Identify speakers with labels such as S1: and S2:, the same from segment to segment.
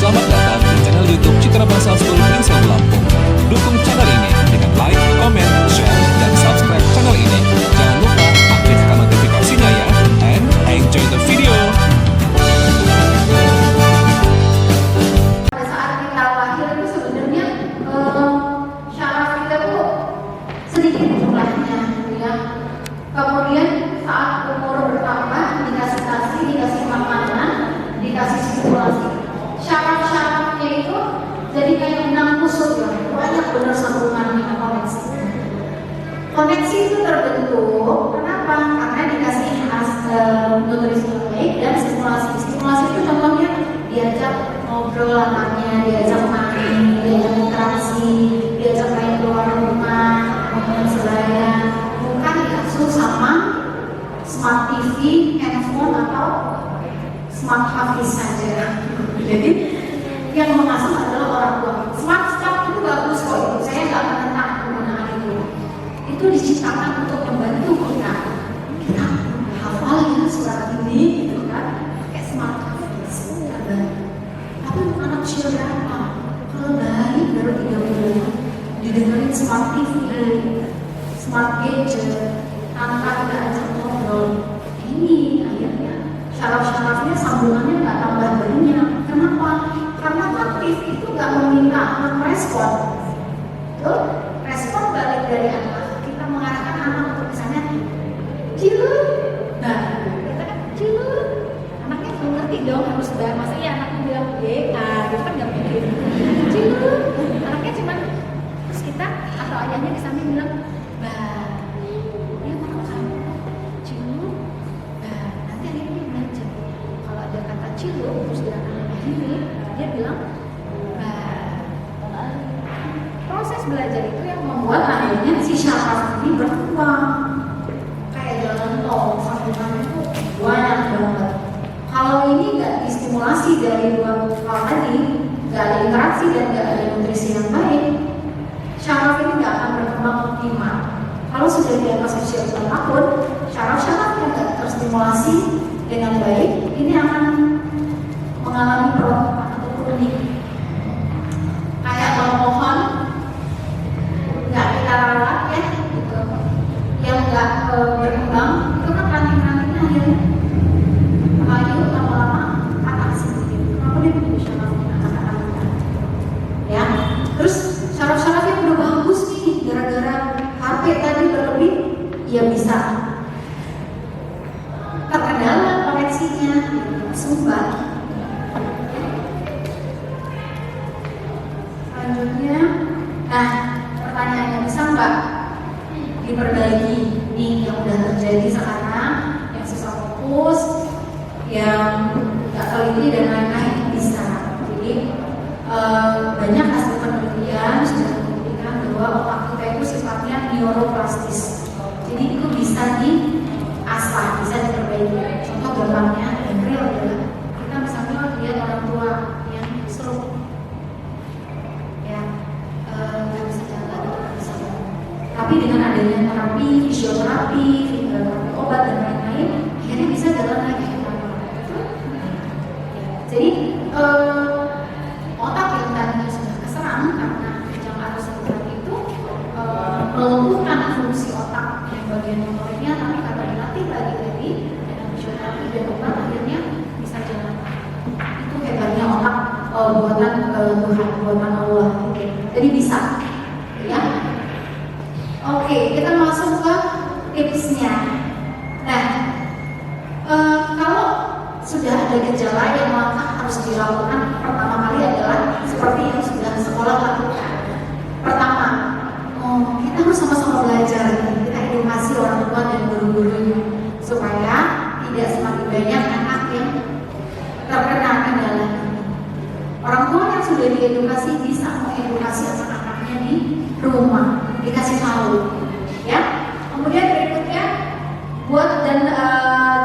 S1: Selamat datang di channel YouTube Citra Bangsa School Prinsip Lampung. Dukung channel ini dengan like, comment, share, dan subscribe channel ini. Jangan lupa aktifkan notifikasinya ya. And enjoy the video.
S2: Pada saat kita lahir itu sebenarnya syaraf kita tuh sedikit jumlahnya, ya. Kemudian saat umur bertambah, dikasih nasi, dikasih makanan, dikasih stimulasi, syaraf-syarafnya itu jadi kayak benang kusut ya, banyak benar sambungannya, koneksi itu terbentuk. Kenapa? Karena dikasih nutrisi yang baik dan stimulasi. Stimulasi itu contohnya diajak ngobrol anaknya, diajak main, diajak interaksi, diajak main keluar rumah, ngomong sebaya, bukan dikasih sama smart TV, handphone atau smart hafiz saja. Jadi yang mengasuh adalah orang tua. Smart stuff itu bagus kok, itu saya nggak menentang penggunaan itu. Itu diciptakan untuk membantu kita. Kita hafal ya surat ini, gitu kan? Kayak smart hafiz. Tapi untuk anak usia berapa? Kalau bayi baru 3 bulan, didengerin smart TV, smart gadget, tanpa kita ajak ngobrol. Ini akhirnya syaraf-syarafnya sambungannya nggak tambah banyak. Kenapa? Karena aktif itu nggak meminta anak respon. Tuh, respon balik dari anak. Kita mengarahkan anak untuk misalnya cilu. Nah, kita kan cilu. Anaknya belum ngerti dong harus bayar. Masa iya anaknya bilang gitu kan nggak mungkin. Cilu. Anaknya cuma terus kita atau ayahnya di samping bilang, dia mau kamu cilu. Nanti ini belajar. Kalau ada kata cilu terus dia akan begini, dia bilang, proses belajar itu yang membuat akhirnya si syaraf ini berkembang kayak jalan tol, sambungannya itu banyak banget. Kalau ini nggak distimulasi dari dua hal tadi, nggak ada interaksi dan nggak ada nutrisi yang baik, syaraf ini nggak akan berkembang optimal. Kalau sudah di atas usia 2 tahun, syaraf-syaraf yang nggak terstimulasi dengan baik, ini akan mengalami perontakan atau pruning. Kayak pohon nggak kita rawat ya, gitu. Yang nggak berkembang, itu kan ranting-rantingnya akhirnya layu lama-lama patah sedikit. Kenapa dia begitu syarafnya kata-kata? Ya, terus syaraf-syaraf yang udah bagus nih, gara-gara HP tadi berlebih, ya bisa terkendala koneksinya, sumbat. Selanjutnya, pertanyaannya, bisa nggak diperbaiki nih yang udah terjadi sekarang, yang susah fokus, yang nggak teliti dan lain-lain? Bisa. Jadi banyak hasil penelitian sudah membuktikan bahwa otak kita itu sifatnya neuroplastis. Jadi itu bisa diasah, bisa diperbaiki. Contoh gampangnya yang real adalah kita misalnya lihat orang tua yang stroke, ya nggak bisa jalan, nggak bisa jalan. Tapi dengan adanya terapi, fisioterapi, terapi obat dan lain-lain, akhirnya bisa jalan lagi. Jadi otak yang tadinya sudah keserang karena kejang arus sentral itu melumpuhkan fungsi otak yang bagian motoriknya, tapi karena dilatih lagi dengan fisioterapi dan obat akhirnya bisa jalan. Itu hebatnya otak buatan Tuhan, buatan Allah. Jadi bisa, ya. Oke, kita masuk ke tipsnya. Nah, kalau sudah ada gejala yang maka harus dilakukan pertama kali adalah seperti yang sudah sekolah lakukan. Pertama, kita harus sama-sama belajar, kita edukasi orang tua dan guru-gurunya supaya tidak semakin banyak anak yang terkena kendala ini. Orang tua yang sudah diedukasi bisa mengedukasi anak-anaknya di rumah, dikasih tahu, ya. Kemudian berikutnya, buat dan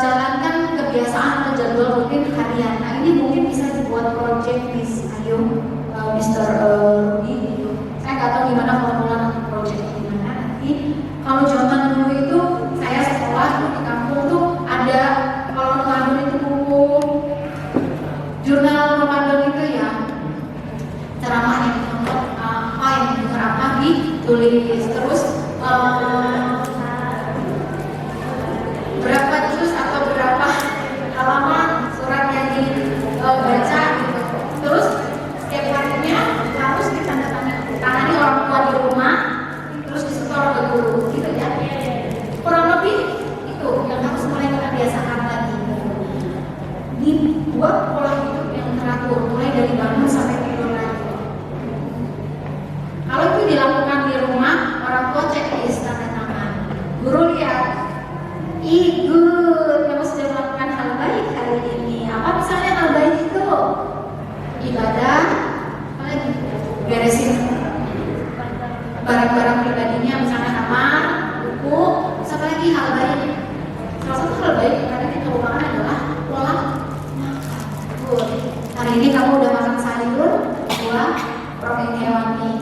S2: jalankan kebiasaan atau jadwal rutin harian. Nah, ini mungkin bisa dibuat project Miss Ayu, Mr. Rudy gitu. Saya nggak tahu gimana formula project gimana. Nanti kalau zaman dulu itu saya sekolah tuh di kampung tuh ada, kalau Ramadan itu buku jurnal Ramadan itu ya, tulis terus berapa juz atau berapa halaman surat yang dibaca gitu. Terus setiap harinya harus ditandatangani orang tua di rumah, terus disetor ke guru gitu ya. Kurang lebih itu yang harus mulai kita biasakan lagi. Dibuat pola hidup yang teratur mulai dari bangun sampai tidur lagi. Kalau itu dilakukan di rumah, orang tua checklist tanda tangan. Guru lihat, ih good, kamu sudah melakukan hal baik hari ini. Apa misalnya hal baik itu? Ibadah, apa lagi? Beresin barang-barang pribadinya, misalnya kamar, buku, terus apa lagi hal baik? Salah satu hal baik yang kadang kita lupakan adalah pola makan. Good. Hari ini kamu udah makan sayur, buah, protein hewani.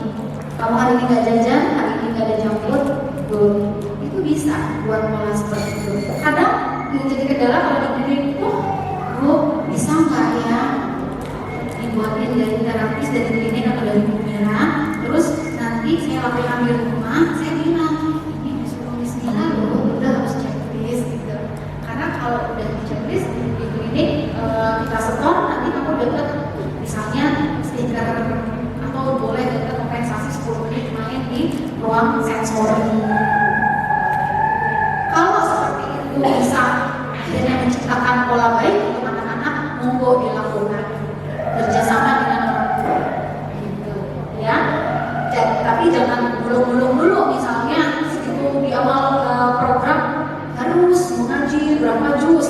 S2: Kamu hari ini nggak jajan, hari ini nggak ada junk food, good. Itu bisa buat pola seperti itu. Kadang yang jadi kendala kalau dididik itu, bisa nggak ya dibuatin dari terapis, dari klinik atau dari pemerintah, terus nanti saya lakukan di rumah, saya bilang ini disuruh bismillah loh, udah harus checklist gitu. Karena kalau udah di checklist di klinik kita setor, nanti kamu dapat misalnya stiker atau boleh dapat kompensasi 10 menit main di ruang sensori. Kalau seperti itu bisa akhirnya menciptakan pola baik untuk anak-anak, monggo dilakukan kerjasama dengan orang tua, gitu ya. Tapi jangan belum dulu, misalnya segitu di awal program harus mengaji berapa juz,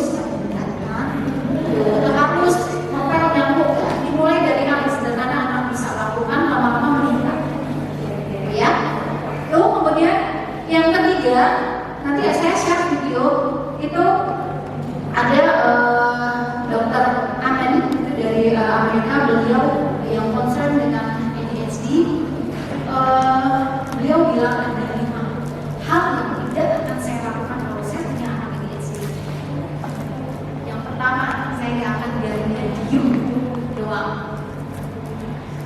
S2: harus ngepel nyambung. Dimulai dari hal yang sederhana anak bisa lakukan, lama-lama meningkat, ya. Lalu kemudian yang ketiga, nanti saya share video itu ada Dr. Amen dari Amerika, beliau yang concern dengan ADHD. Beliau bilang ada 5 hal yang tidak akan saya lakukan kalau saya punya anak ADHD. Yang pertama, saya nggak akan biarin dia diem doang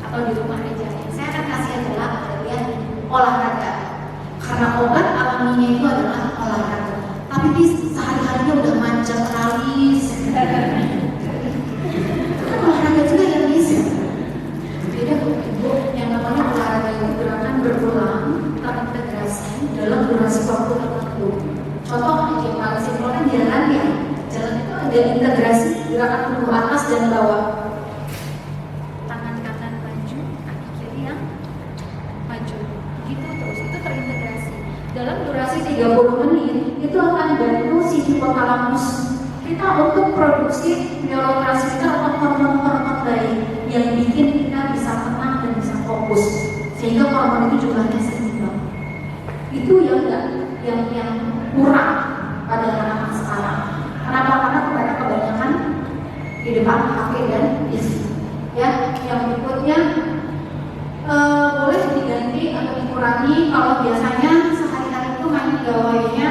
S2: atau di rumah aja. Saya akan kasih adalah dia olahraga, karena obat alaminya itu adalah olahraga. Tapi di sehari-harinya udah manjat kali, kan olahraga juga yang bisa. Beda kok ibu, yang namanya olahraga itu gerakan berulang terintegrasi dalam durasi waktu tertentu. Contoh aja paling simpel kan jalan ya, jalan itu ada integrasi gerakan tubuh atas dan bawah. Tangan kanan maju, kaki kiri yang maju, gitu terus itu terintegrasi. Dalam durasi 30 menit itu akan bantu si hipotalamus kita untuk produksi neurotransmitter atau hormon-hormon baik yang bikin kita bisa tenang dan bisa fokus, sehingga hormon itu jumlahnya seimbang. Itu yang kurang pada anak-anak sekarang. Kenapa? Karena mereka kebanyakan di depan HP dan PC. Ya, yang berikutnya boleh diganti atau dikurangi. Kalau biasanya sehari-hari itu main gawainya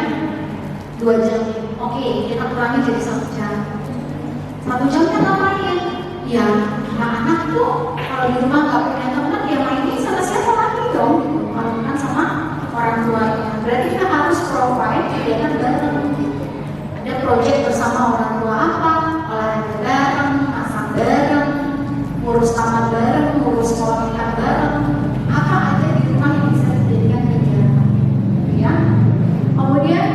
S2: 2 jam. Oke, kita kurangi jadi 1 jam. 1 jamnya ngapain? Ya, anak-anak tuh kalau di rumah nggak punya teman, ya mainnya sama siapa lagi dong? Kalau bukan sama orang tuanya. Berarti kita harus provide kegiatan bareng. Ada proyek bersama orang tua apa? Olahraga bareng, masak bareng, ngurus taman bareng, ngurus sekolah kita bareng. Apa aja di rumah yang bisa dijadikan kegiatan, ya. Kemudian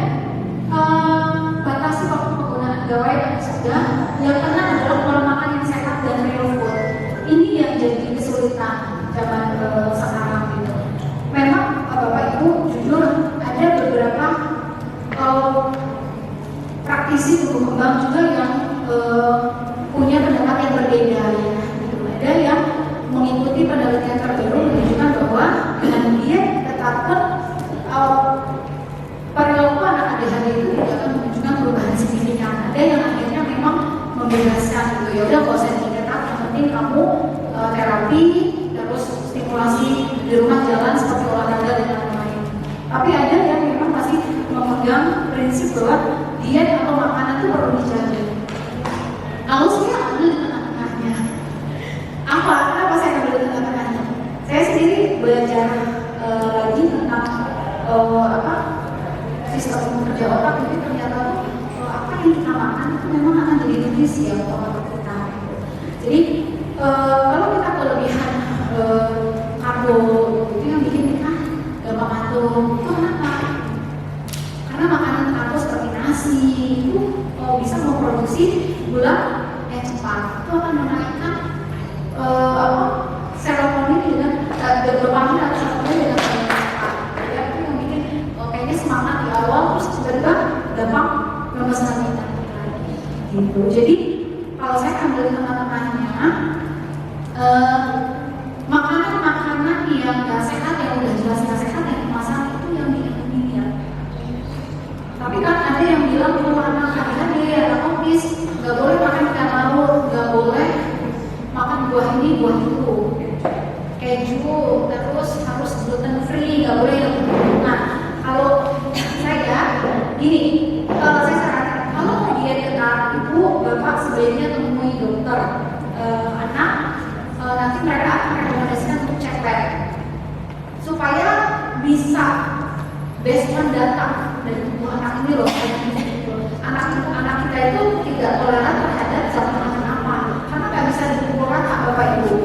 S2: batasi waktu penggunaan gawai dan sudah. Yang keenam adalah pola makan yang sehat dan real food. Ini yang jadi kesulitan zaman sekarang gitu. Memang Bapak Ibu jujur ada beberapa praktisi tumbuh kembang juga yang punya pendapat yang berbeda ya. Ada yang mengikuti penelitian terbaru menunjukkan bahwa dengan diet tetapi perilaku anak ADHD itu tidak akan menunjukkan perubahan signifikan. Ada yang akhirnya memang membebaskan gitu, ya udah nggak usah diketat, yang penting kamu terapi terus stimulasi di rumah jalan seperti olahraga dan lain-lain. Tapi ada yang memang masih memegang prinsip bahwa diet atau makanan itu perlu dijaga. Kalau saya ambil di tengah-tengahnya, kenapa saya ambil di tengah-tengahnya? Saya sendiri belajar lagi sistem kerja otak, jadi ternyata tuh apa yang kita makan itu memang akan jadi nutrisi ya untuk otak kita. Jadi kalau kita kelebihan karbo itu yang bikin kita gampang ngantuk. Itu kenapa? Karena makanan karbo seperti nasi itu bisa memproduksi gula yang cepat. Itu akan menaikkan serotonin dengan dopamin atau serotonin dengan sangat cepat. Jadi itu yang bikin kayaknya semangat di awal, terus tiba-tiba gampang lemes lagi. Gitu. Jadi kalau saya ambil teman-temannya, makanan-makanan yang nggak sehat, yang udah jelas nggak sehat yang dimasak itu yang dieliminir. Tapi kan ada yang bilang kalau anak ADHD, anak obes, nggak boleh makan ikan laut, nggak boleh makan buah ini, buah itu, keju, terus harus gluten free, nggak boleh. Nah, kalau saya gini, kalau saya sarankan, kalau mau diet ketat itu bapak sebaiknya temui dokter anak, nanti mereka akan rekomendasikan untuk cek lab supaya bisa based on data dari tubuh anak ini loh. Anak kita itu tidak toleran terhadap zat makanan apa, karena nggak bisa dipukul rata bapak ibu.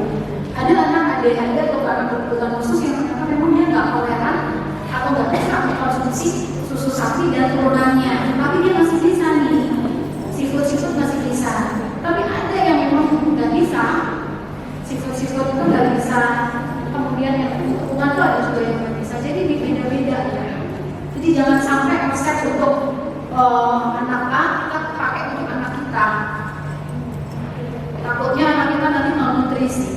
S2: Ada anak ADHD atau anak berkebutuhan khusus yang ternyata memang dia nggak toleran atau nggak bisa mengkonsumsi susu sapi dan turunannya, tapi dia masih bisa nih, seafood masih bisa. Tapi ada yang memang nggak bisa, seafood itu nggak bisa. Kemudian yang tumbuhan itu ada juga yang nggak bisa. Jadi beda-beda ya. Jadi jangan sampai resep untuk anak A kita pakai untuk anak kita. Takutnya anak kita nanti malnutrisi.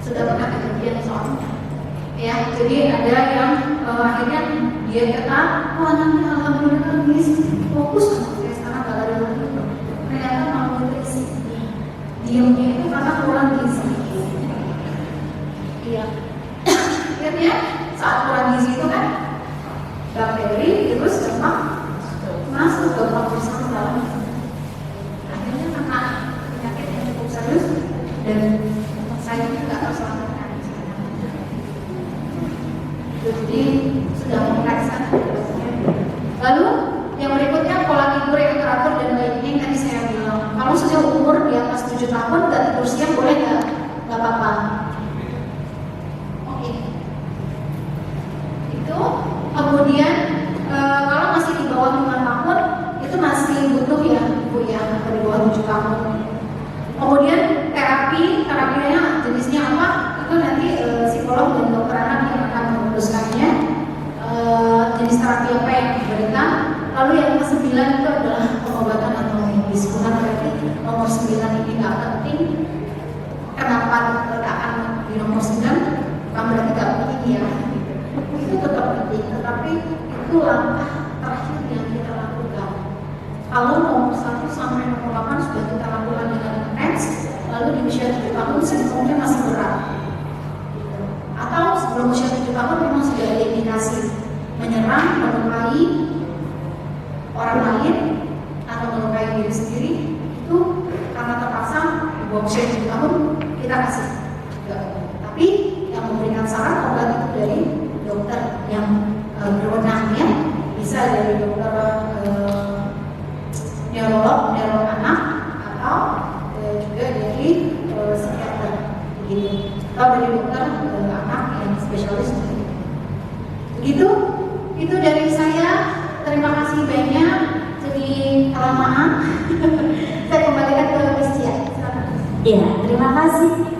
S2: Sudah pernah kejadian soalnya. Ya, jadi ada yang akhirnya dia ketat, anaknya alhamdulillah bisa fokus sampai sekarang nggak ada lagi. Ternyata malnutrisi. Diamnya itu karena kurang gizi. Iya. Akhirnya saat kurang gizi itu kan bakteri, virus cepat masuk ke lapisan dalam. Akhirnya kena penyakit yang cukup serius dan saya juga terselamatkan. Jadi sudah memeriksa. Lalu yang berikutnya pola tidur yang teratur dan lainnya yang tadi saya bilang. Kalau sudah umur di atas 7 tahun nggak tidur siang boleh nggak? Nggak apa-apa. Oke. Itu kemudian kalau masih di bawah 5 tahun itu masih butuh ya ibu ya, di bawah 7 tahun. Kemudian terapinya jenisnya apa? Itu nanti psikolog dan dokter anak yang akan memutuskannya jenis terapi apa yang diberikan. Lalu yang ke-9 itu adalah pengobatan atau medis. Bukan berarti nomor 9 ini nggak penting. Kenapa letakkan di nomor 9? Bukan berarti nggak penting ya. Itu tetap penting, tetapi itu langkah terakhir yang kita lakukan. Kalau nomor 1 sampai nomor 8 sudah kita lakukan dengan intens, lalu di usia 7 tahun simptomnya masih berat. Atau sebelum usia 7 tahun memang sudah ada indikasi menyerang, melukai orang lain atau melukai diri sendiri, itu karena terpaksa di bawah usia 7 tahun kita kasih. Tapi yang memberikan saran obat itu dari dokter yang berwenangnya, bisa dari dokter neurolog anak atau juga dari psikiater begitu, atau dari dokter anak yang spesialis begitu. Itu dari saya, terima kasih banyak. Jadi kelamaan saya kembalikan ke Miss Cia.
S3: Ya, terima kasih